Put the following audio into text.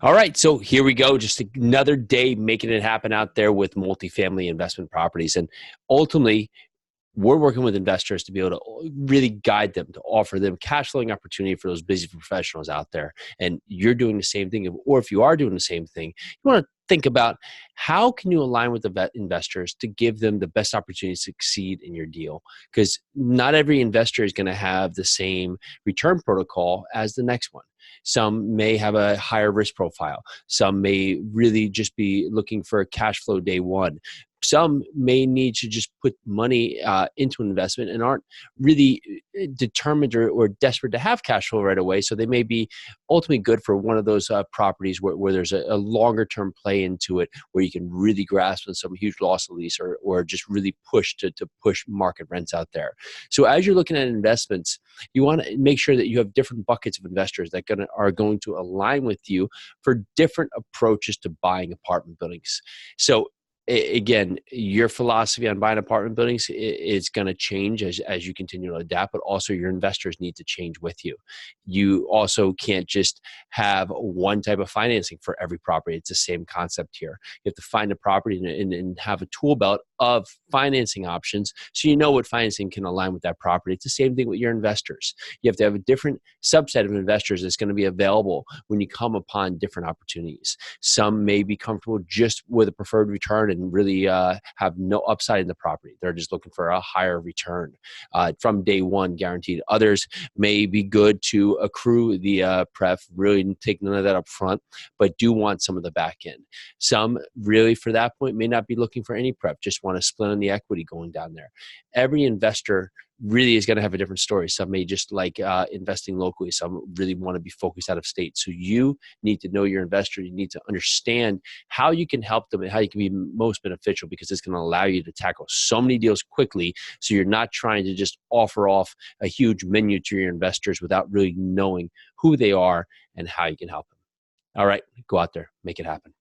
All right, so here we go. Just another day making it happen out there with multifamily investment properties. And ultimately, we're working with investors to be able to really guide them, to offer them cash flowing opportunity for those busy professionals out there. And you're doing the same thing, or if you are doing the same thing, you want to think about how can you align with the investors to give them the best opportunity to succeed in your deal, because not every investor is going to have the same return protocol as the next one. Some may have a higher risk profile. Some may really just be looking for a cash flow day one. Some may need to just put money into an investment and aren't really determined or desperate to have cash flow right away. So they may be ultimately good for one of those properties where there's a longer term play into it, where you can really grasp on some huge loss of lease, or just really push to push market rents out there. So as you're looking at investments, you want to make sure that you have different buckets of investors that are going to align with you for different approaches to buying apartment buildings. So again, your philosophy on buying apartment buildings is going to change as you continue to adapt, but also your investors need to change with you. You also can't just have one type of financing for every property. It's the same concept here. You have to find a property and have a tool belt of financing options so you know what financing can align with that property. It's the same thing with your investors. You have to have a different subset of investors that's going to be available when you come upon different opportunities. Some may be comfortable just with a preferred return and really have no upside in the property. They're just looking for a higher return from day one, guaranteed. Others may be good to accrue the pref, really take none of that up front, but do want some of the back end. Some really, for that point, may not be looking for any prep, just want to split on the equity going down there. Every investor really is going to have a different story. Some may just like investing locally. Some really want to be focused out of state. So you need to know your investor. You need to understand how you can help them and how you can be most beneficial, because it's going to allow you to tackle so many deals quickly. So you're not trying to just offer off a huge menu to your investors without really knowing who they are and how you can help them. All right, go out there, make it happen.